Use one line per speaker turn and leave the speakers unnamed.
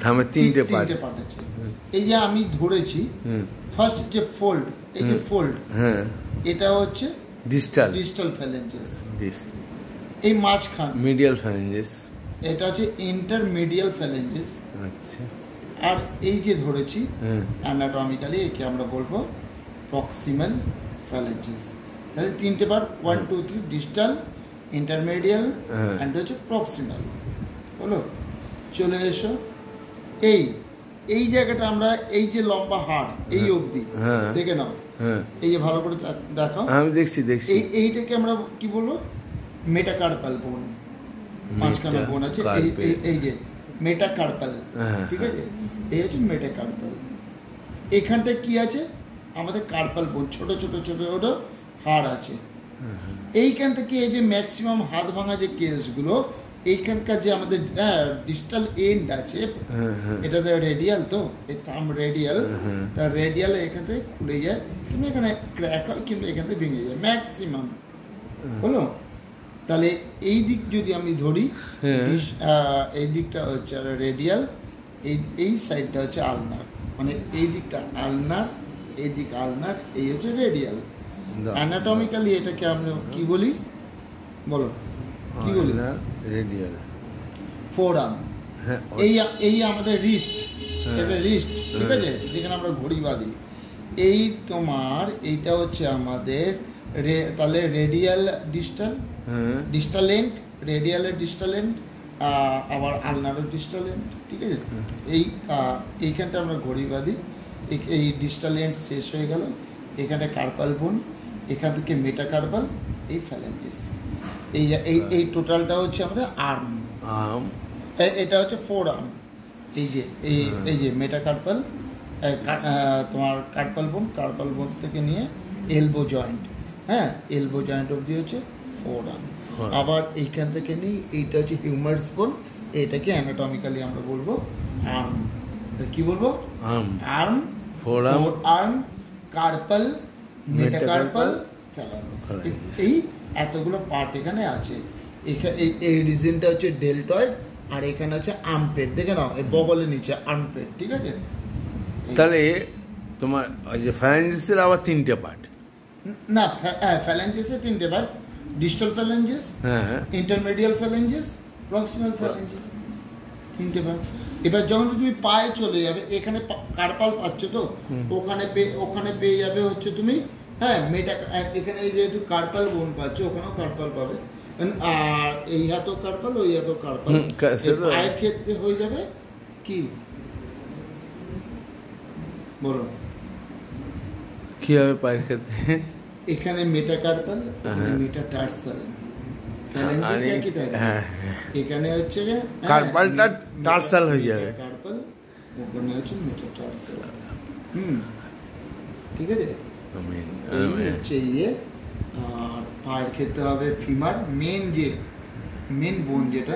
থামের তিনটে পার্ট
আছে। এই যে আমি ধরেছি ফার্স্ট যে ফোল্ড, এই যে ফোল্ড,
হ্যাঁ,
এটা হচ্ছে ডিস্টাল ফ্যালেঞ্জেস। এই মাঝখান
মিডিয়াল ফ্যালেঞ্জেস,
এটা হচ্ছে ইন্টারমিডিয়াল ফ্যালেঞ্জেস।
আচ্ছা।
আর এই যে ধরেছি অ্যানাটমিক্যালি একে আমরা বলবো প্রক্সিমাল ফ্যালেঞ্জেস। তাহলে তিনটে পার্ট, 1 2 3, ডিস্টাল, ইন্টারমিডিয়াল অ্যান্ড হচ্ছে প্রক্সিমাল। বলো, চলে এসো। এই জায়গাটা আমরা, এই যে লম্বা হাড় এই অবধি দেখে নাও, এই যে ভালো করে দেখাও,
আমি দেখছি।
এইটাকে আমরা কি বলবো? মেটাকার্পাল বোন। মাঝখানে বোন আছে, এই যে মেটাকার্পাল, ঠিক আছে? এই হচ্ছে মেটাকার্পাল। এখানটা কি আছে? আমাদের কার্পাল বোন, ছোট ছোট ছোট ছোট হাড় আছে। এইখান থেকে এই যে ম্যাক্সিমাম হাত ভাঙা যে কেসগুলো, এইখানকার যে আমাদের ডিস্টাল এন্ড আছে, এটা তো রেডিয়াল, তো এই থাম রেডিয়াল, তার রেডিয়াল এখান থেকে খুলে যায়, কিন্তু এখানে ক্র্যাক হয়, কিন্তু এখান থেকে ভেঙে যায় ম্যাক্সিমাম। হলো? তাহলে এই দিক যদি আমি ধরি, এই দিকটা হচ্ছে রেডিয়াল, এই সাইডটা হচ্ছে আলনার, মানে এই দিকটা আলনার, এই দিক আলনার, এই হচ্ছে রেডিয়াল। অ্যানাটমিক্যালি এটাকে আমরা কি বলি? বলো, কি বলি?
রেডিয়াল
ফোরআর্ম। এই আমাদের রিস্ট, এটা রিস্ট, ঠিক আছে, যেখানে আমরা ঘড়ি বাঁধি। এই তোমার এইটা হচ্ছে আমাদের তাহলে রেডিয়াল ডিস্টাল, ডিস্টাল এন্ড, রেডিয়ালের ডিস্টাল এন্ড, আবার আলনারও ডিস্টাল এন্ড, ঠিক আছে? এইখানটা আমরা ঘড়ি বাঁধি। এই ডিস্টাল এন্ড শেষ হয়ে গেল, এখানে কার্পাল বোন, এখান থেকে মেটাকার্পাল, এই ফ্যালেঞ্জেস। এই টোটালটা হচ্ছে আমাদের আর্ম। এটা হচ্ছে ফোর আর্ম। এই যে মেটাকার্পাল, তোমার কার্পাল বোন থেকে নিয়ে এলবো জয়েন্ট, হ্যাঁ, এলবো জয়েন্ট অবধি হচ্ছে ফোর আর্ম। আবার এইখান থেকে নিয়ে এইটা হচ্ছে হিউমারাস বোন, এটাকে অ্যানাটমিক্যালি আমরা বলবো আর্ম। কি বলবো? Arm, forearm, carpal, metacarpal, phalanges. এই এতগুলো পার্ট এখানে আছে। এই রিজনটা হচ্ছে ডেলটয়েড, আর এখানে হচ্ছে আর্মপেট। দেখে নাও, এই বগলের নিচে আর্মপেট, ঠিক আছে?
তাহলে তোমার ওই যে ফ্যালেঞ্জেসের আবার তিনটে পার্ট?
না, ফ্যালেঞ্জেসের তিনটে পার্ট, ডিস্টাল ফ্যালেঞ্জেস, ইন্টারমিডিয়াল ফ্যালেঞ্জেস, প্রক্সিমাল ফ্যালেঞ্জেস, তিনটে পার্ট। এবার যখন তুমি পায়ে চলে যাবে, এখানে কার্পাল পাচ্ছ, তো ওখানে পেয়ে যাবে হচ্ছে তুমি, হ্যাঁ, এখানে যেহেতু কার্পাল বোন পাচ্ছ, ওখানেও কার্পাল পাবে। আর এই হাতও কার্পাল, ওই হাতও কার্পাল। পায়ের ক্ষেত্রে হয়ে যাবে কি? বলো,
কি হবে পায়ের ক্ষেত্রে?
এখানে মেটাকার্পাল, মেটাটার্সাল, ফ্যালেঞ্জেস একই থাকে। এখানে হচ্ছে
কার্পালটা টার্সাল হয়ে যাবে,
কার্পাল, ওখানে হচ্ছে মেটাটার্সাল। ঠিক আছে? হচ্ছে ইয়ে। আর পায়ের ক্ষেত্রে হবে ফিমার, মেন বোন যেটা